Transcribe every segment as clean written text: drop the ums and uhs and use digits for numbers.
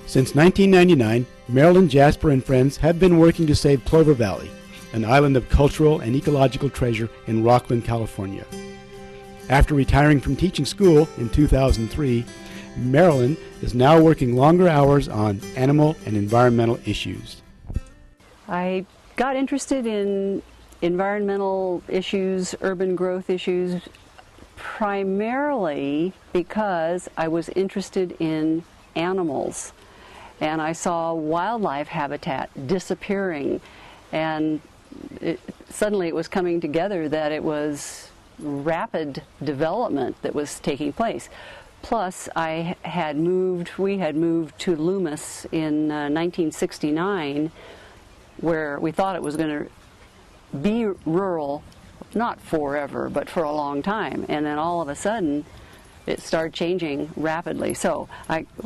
Since 1999, Marilyn Jasper and friends have been working to save Clover Valley, an island of cultural and ecological treasure in Rocklin, California. After retiring from teaching school in 2003, Marilyn is now working longer hours on animal and environmental issues. I got interested in environmental issues, urban growth issues, primarily because I was interested in animals. And I saw wildlife habitat disappearing, and suddenly it was coming together that it was rapid development that was taking place. Plus, we had moved to Loomis in 1969, where we thought it was going to be rural, not forever, but for a long time. And then all of a sudden, it started changing rapidly. So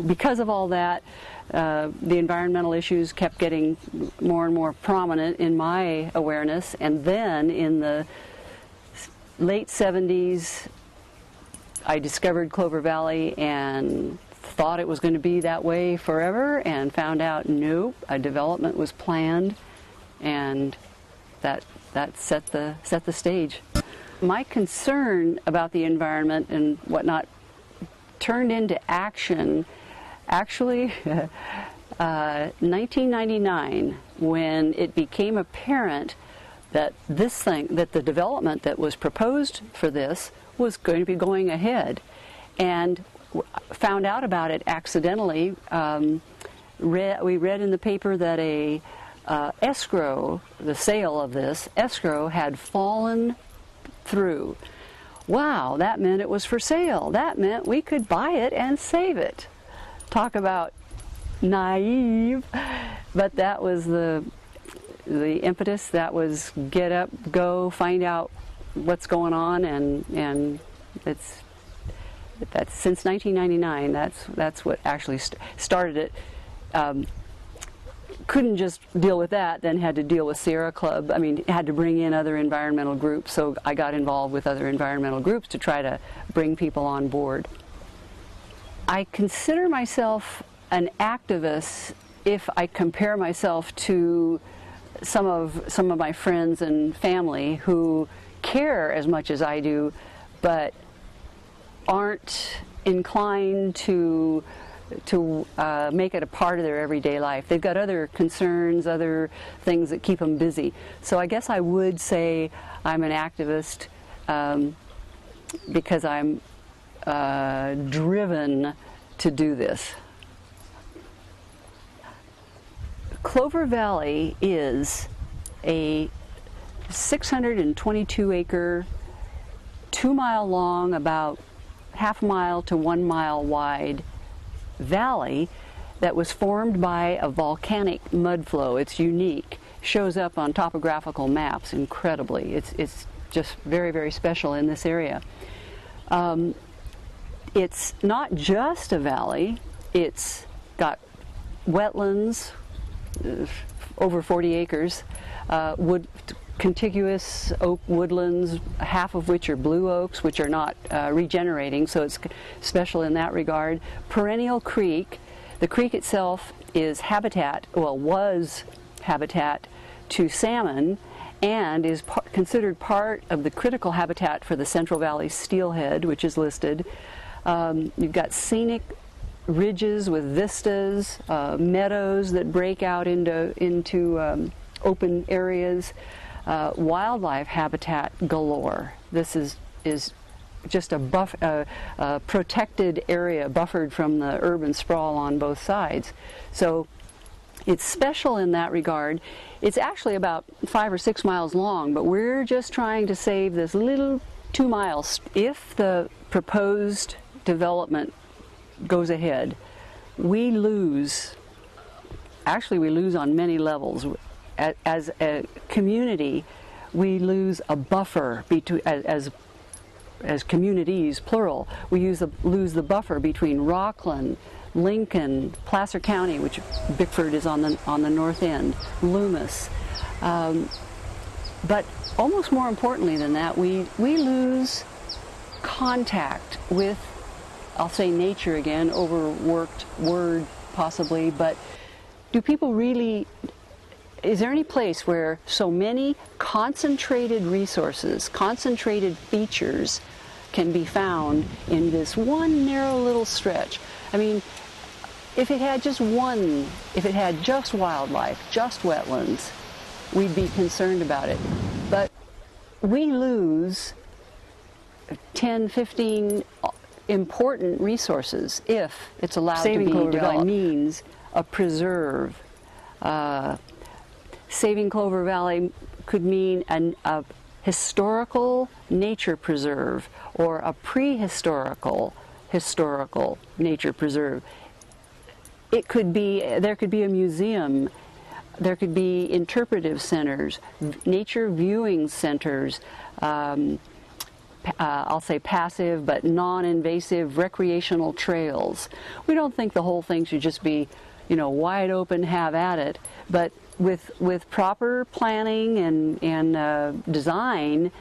because of all that, the environmental issues kept getting more and more prominent in my awareness. And then in the late 70s, I discovered Clover Valley and thought it was going to be that way forever, and found out, nope, a development was planned, and that set the stage. My concern about the environment and whatnot turned into action actually 1999, when it became apparent that the development that was proposed for this was going to be going ahead, and found out about it accidentally. We read in the paper that a escrow, the sale of this escrow, had fallen through. Wow, that meant it was for sale. That meant we could buy it and save it. Talk about naive, but that was the impetus. That was get up, go, find out what's going on, and that's since 1999. That's what actually started it. Couldn't just deal with that, then had to deal with Sierra Club. I mean, had to bring in other environmental groups, so I got involved with other environmental groups to try to bring people on board. I consider myself an activist if I compare myself to some of my friends and family who care as much as I do, but aren't inclined to make it a part of their everyday life. They've got other concerns, other things that keep them busy. So I guess I would say I'm an activist because I'm driven to do this. Clover Valley is a 622-acre, 2-mile long, about half a mile to 1 mile wide valley that was formed by a volcanic mud flow. It's unique. Shows up on topographical maps incredibly. It's just very, very special in this area. It's not just a valley. It's got wetlands, over 40 acres, contiguous oak woodlands, half of which are blue oaks, which are not regenerating, so it's special in that regard. Perennial creek. The creek itself is habitat, well, was habitat to salmon, and is considered part of the critical habitat for the Central Valley steelhead, which is listed. You've got scenic ridges with vistas, meadows that break out into open areas, wildlife habitat galore. This is just a protected area, buffered from the urban sprawl on both sides. So it's special in that regard. It's actually about 5 or 6 miles long, but we're just trying to save this little 2 miles. If the proposed development goes ahead, we lose on many levels. As a community, we lose a buffer between, as communities, plural, we lose the buffer between Rocklin, Lincoln, Placer County, which Bickford is on the north end, Loomis. But almost more importantly than that, we lose contact with, I'll say nature again, overworked word, possibly, but do people really, is there any place where so many concentrated resources, concentrated features can be found in this one narrow little stretch? I mean, if it had just wildlife, just wetlands, we'd be concerned about it. But we lose 10, 15 important resources if it's allowed to be developed. Valley means a preserve. Saving Clover Valley could mean a historical nature preserve or a prehistorical historical nature preserve. It could be, there could be a museum, there could be interpretive centers, nature viewing centers, I'll say passive but non-invasive recreational trails. We don't think the whole thing should just be, you know, wide open, have at it, but with proper planning and design,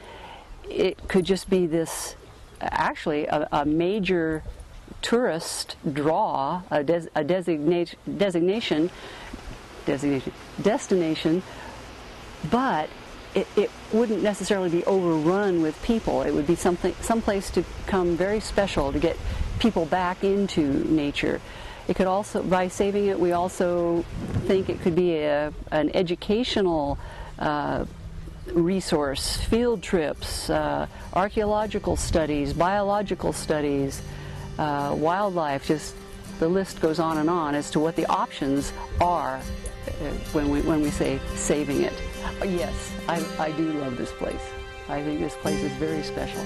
it could just be this, actually a major tourist draw, a destination, but it wouldn't necessarily be overrun with people. It would be someplace to come very special to get people back into nature. It could also, by saving it, we also think it could be an educational resource, field trips, archaeological studies, biological studies, wildlife, just the list goes on and on as to what the options are when we say saving it. Yes, I do love this place. I think this place is very special.